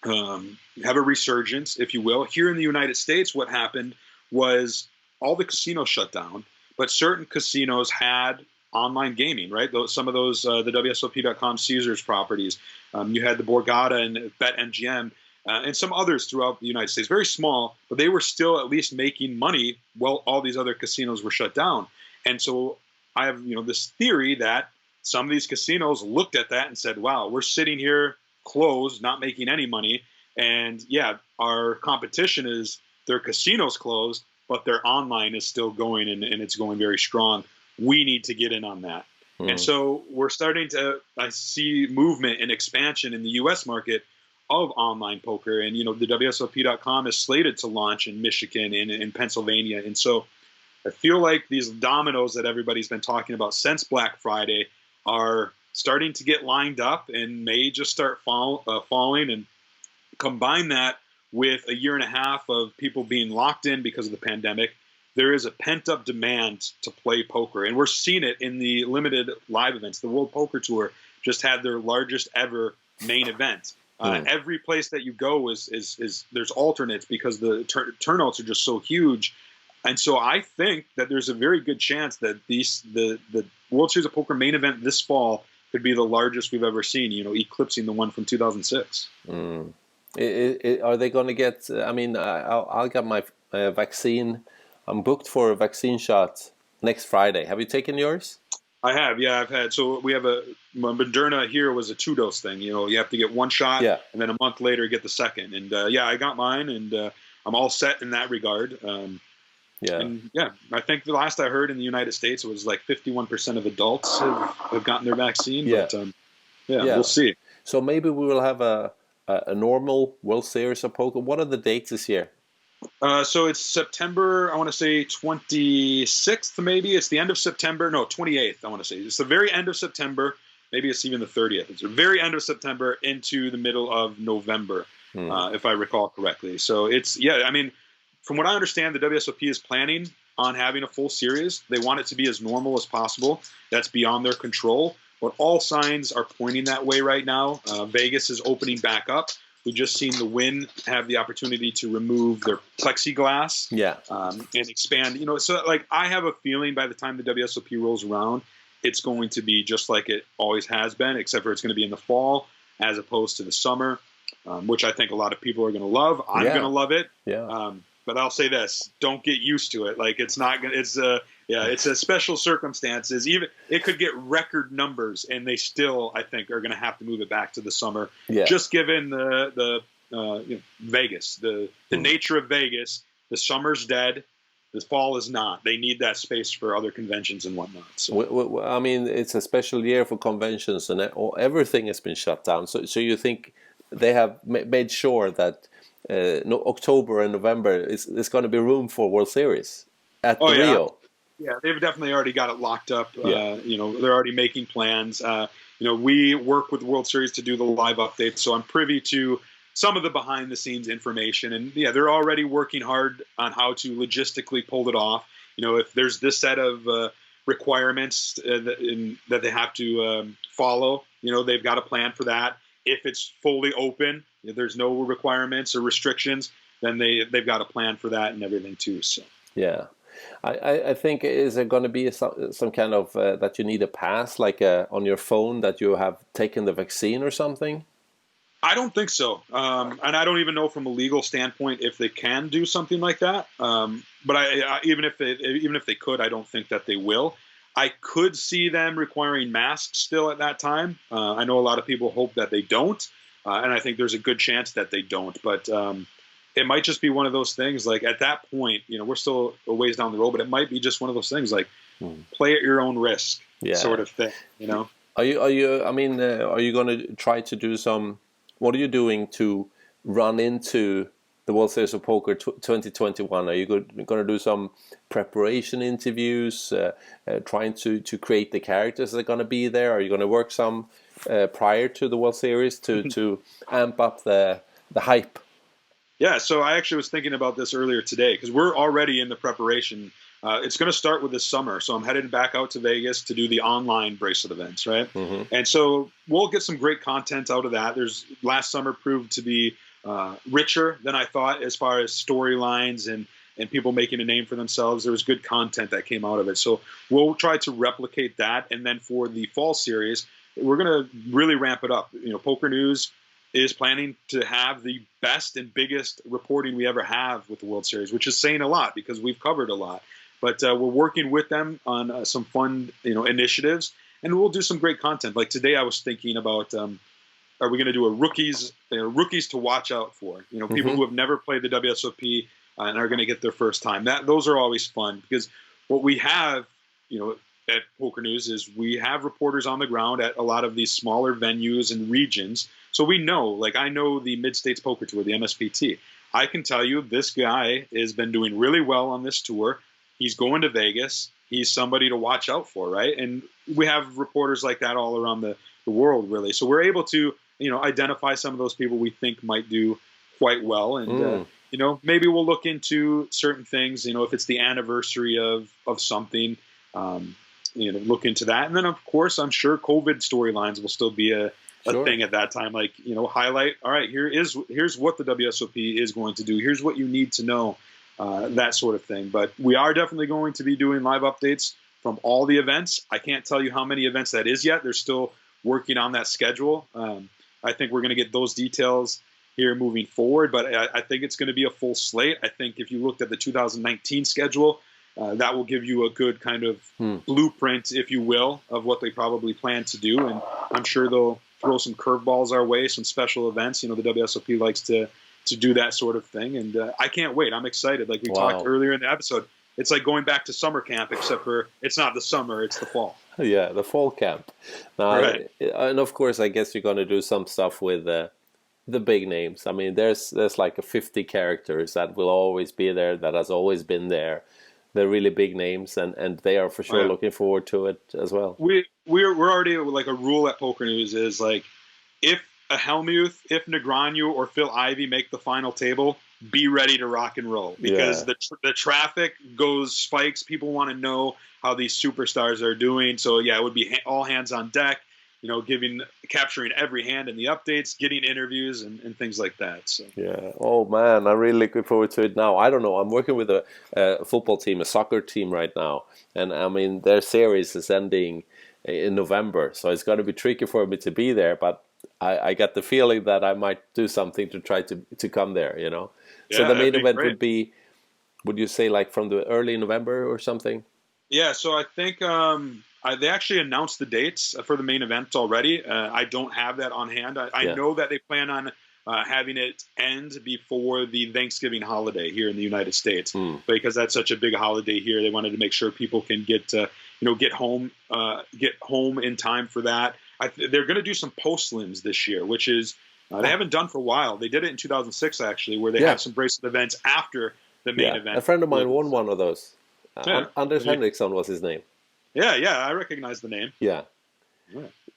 have a resurgence, if you will. Here in the United States, what happened was all the casinos shut down, but certain casinos had online gaming, right? Some of those, the WSOP.com Caesars properties. You had the Borgata and BetMGM. And some others throughout the United States, very small, but they were still at least making money while all these other casinos were shut down. And so I have, this theory that some of these casinos looked at that and said, wow, we're sitting here closed, not making any money. And yeah, our competition is their casinos closed, but their online is still going and it's going very strong. We need to get in on that. And so we're starting to, I see movement and expansion in the U.S. market of online poker. And, the WSOP.com is slated to launch in Michigan and in Pennsylvania. And so I feel like these dominoes that everybody's been talking about since Black Friday are starting to get lined up and may just start falling. And combine that with a year and a half of people being locked in because of the pandemic, there is a pent-up demand to play poker. And we're seeing it in the limited live events. The World Poker Tour just had their largest ever main event. Every place that you go is there's alternates because the turnouts are just so huge. And so I think that there's a very good chance that the World Series of Poker main event this fall could be the largest we've ever seen, eclipsing the one from 2006. Are they going to get, I'll get my vaccine. I'm booked for a vaccine shot next Friday. Have you taken yours? I have, yeah, I've had. So we have Moderna here was a 2-dose thing. You have to get one shot, and then a month later get the second. And I got mine, and I'm all set in that regard. And I think the last I heard in the United States it was like 51% of adults have gotten their vaccine. But we'll see. So maybe we will have a normal World Series of Poker. What are the dates this year? So it's September, I want to say 26th, maybe. It's the end of September. No, 28th, I want to say. It's the very end of September. Maybe it's even the 30th. It's the very end of September into the middle of November, if I recall correctly. So it's, yeah, I mean, from what I understand, the WSOP is planning on having a full series. They want it to be as normal as possible. That's beyond their control. But all signs are pointing that way right now. Vegas is opening back up. We've just seen the Wynn have the opportunity to remove their plexiglass and expand. You know, so like I have a feeling by the time the WSOP rolls around, it's going to be just like it always has been, except for it's going to be in the fall as opposed to the summer, which I think a lot of people are going to love. I'm going to love it. Yeah. But I'll say this: don't get used to it. Like it's not going. It's it's a special circumstances. Even it could get record numbers, and they still, I think, are going to have to move it back to the summer. Yeah. Just given the Vegas, the nature of Vegas, the summer's dead. The fall is not. They need that space for other conventions and whatnot. So. I mean, it's a special year for conventions, and everything has been shut down. So you think they have made sure that October and November there's going to be room for World Series at the Rio? Yeah, they've definitely already got it locked up. They're already making plans. We work with the World Series to do the live updates, so I'm privy to some of the behind-the-scenes information, and they're already working hard on how to logistically pull it off. You know, if there's this set of requirements that they have to follow, they've got a plan for that. If it's fully open, if there's no requirements or restrictions, then they've got a plan for that and everything too. So yeah, I think, is there going to be some kind of that you need a pass, like on your phone, that you have taken the vaccine or something? I don't think so, and I don't even know from a legal standpoint if they can do something like that. But even if they could, I don't think that they will. I could see them requiring masks still at that time. I know a lot of people hope that they don't, and I think there's a good chance that they don't. But it might just be one of those things. Like at that point, we're still a ways down the road, but it might be just one of those things, like play at your own risk, sort of thing. Are you? I mean, are you going to try to do some? What are you doing to run into the World Series of Poker 2021? Are you going to do some preparation interviews, trying to create the characters that are going to be there? Are you going to work some prior to the World Series to amp up the hype? Yeah, so I actually was thinking about this earlier today because we're already in the preparation. It's going to start with this summer, so I'm headed back out to Vegas to do the online bracelet events, right? And so we'll get some great content out of that. Last summer proved to be richer than I thought as far as storylines and people making a name for themselves. There was good content that came out of it. So we'll try to replicate that. And then for the fall series, we're going to really ramp it up. Pokernews is planning to have the best and biggest reporting we ever have with the World Series, which is saying a lot because we've covered a lot. But we're working with them on some fun, initiatives, and we'll do some great content. Like today, I was thinking about, are we going to do a rookies to watch out for? People who have never played the WSOP and are going to get their first time. Those are always fun because what we have, at Pokernews is we have reporters on the ground at a lot of these smaller venues and regions. So we know, like I know the Mid-States Poker Tour, the MSPT. I can tell you this guy has been doing really well on this tour. He's going to Vegas. He's somebody to watch out for, right? And we have reporters like that all around the world, really. So we're able to, identify some of those people we think might do quite well. And, maybe we'll look into certain things, if it's the anniversary of something, look into that. And then, of course, I'm sure COVID storylines will still be a thing at that time. Like, highlight, all right, here's what the WSOP is going to do. Here's what you need to know. That sort of thing. But we are definitely going to be doing live updates from all the events. I can't tell you how many events that is yet. They're still working on that schedule. I think we're going to get those details here moving forward, but I think it's going to be a full slate. I think if you looked at the 2019 schedule, that will give you a good kind of blueprint, if you will, of what they probably plan to do. And I'm sure they'll throw some curveballs our way, some special events. The WSOP likes to do that sort of thing. And I can't wait. I'm excited. Like we talked earlier in the episode, it's like going back to summer camp, except for it's not the summer, it's the fall. Yeah, the fall camp. Now, right. And of course, I guess you're going to do some stuff with the big names. I mean, there's like a 50 characters that will always be there, that has always been there. They're really big names, and they are for sure looking forward to it as well. We're already, like, a rule at Pokernews is, like, if a Hellmuth, if Negreanu or Phil Ivey make the final table, be ready to rock and roll, because the traffic spikes. People want to know how these superstars are doing. So yeah, it would be all hands on deck. Capturing every hand in the updates, getting interviews and things like that. So yeah, oh man, I'm really looking forward to it now. I don't know, I'm working with a football team, a soccer team right now, and I mean their series is ending in November, so it's going to be tricky for me to be there. But I got the feeling that I might do something to try to come there. Yeah, so the main event would be, would you say, like from the early November or something? Yeah, so I think they actually announced the dates for the main event already. I don't have that on hand. I know that they plan on having it end before the Thanksgiving holiday here in the United States, because that's such a big holiday here. They wanted to make sure people can get home in time for that. They're going to do some post-lims this year, which is they haven't done for a while. They did it in 2006 actually, where they have some bracelet events after the main event. A friend of mine won one of those. Anders Henriksson was his name. Yeah, I recognize the name. Yeah.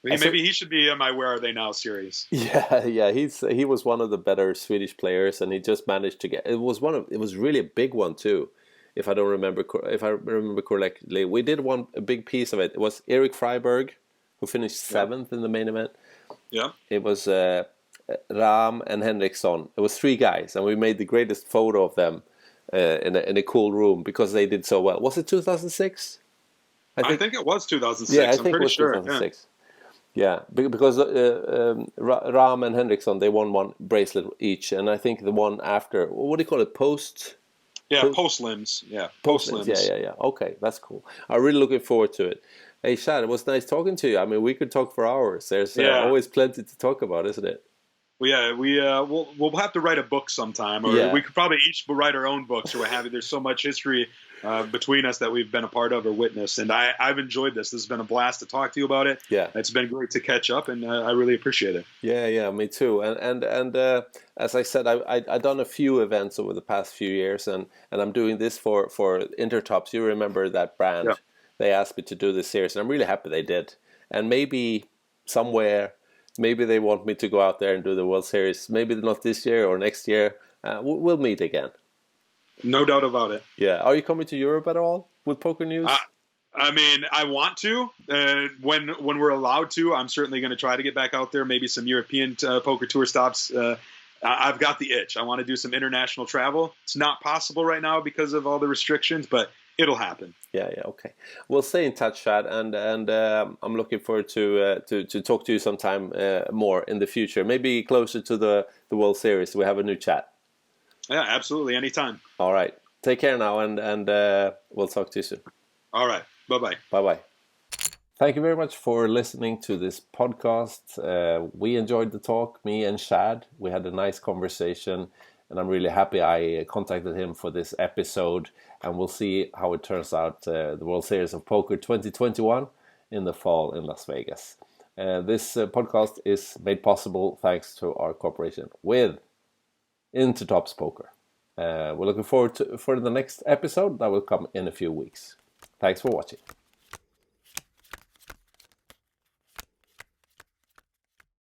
Maybe he should be in my Where Are They Now series. Yeah. He was one of the better Swedish players, and he just managed to get. It was really a big one too, if I remember correctly. We did a big piece of it. It was Erik Freiberg, who finished 7th in the main event. Yeah. It was Ram and Henriksson. It was 3 guys, and we made the greatest photo of them in a cool room because they did so well. Was it 2006? I think it was 2006. Yeah, I think it was 2006. Yeah, because Ram and Henriksson, they won 1 bracelet each, and I think the one after, what do you call it, post? Yeah, post-lims. Yeah, post-lims. Yeah. Okay, that's cool. I'm really looking forward to it. Hey, Chad, it was nice talking to you. I mean, we could talk for hours. There's always plenty to talk about, isn't it? Well, yeah, we'll have to write a book sometime, or we could probably each write our own books. Or what have you. There's so much history between us that we've been a part of or witnessed, and I've enjoyed this. This has been a blast to talk to you about it. Yeah, it's been great to catch up, and I really appreciate it. Yeah, me too. And as I said, I've done a few events over the past few years, and I'm doing this for Intertops. You remember that brand? Yeah. They asked me to do this series, and I'm really happy they did. And maybe somewhere. Maybe they want me to go out there and do the World Series. Maybe not this year or next year. We'll meet again. No doubt about it. Yeah. Are you coming to Europe at all with Pokernews? I mean, I want to. When we're allowed to, I'm certainly going to try to get back out there. Maybe some European poker tour stops. I've got the itch. I want to do some international travel. It's not possible right now because of all the restrictions, but it'll happen. Yeah, okay. We'll stay in touch, Chad, and I'm looking forward to talk to you sometime more in the future. Maybe closer to the World Series. We have a new chat. Yeah, absolutely. Anytime. All right. Take care now, and we'll talk to you soon. All right. Bye-bye. Bye-bye. Thank you very much for listening to this podcast. We enjoyed the talk, me and Chad. We had a nice conversation, and I'm really happy I contacted him for this episode. And we'll see how it turns out, the World Series of Poker 2021 in the fall in Las Vegas. This podcast is made possible thanks to our cooperation with Intertops Poker. We're looking forward for the next episode that will come in a few weeks. Thanks for watching.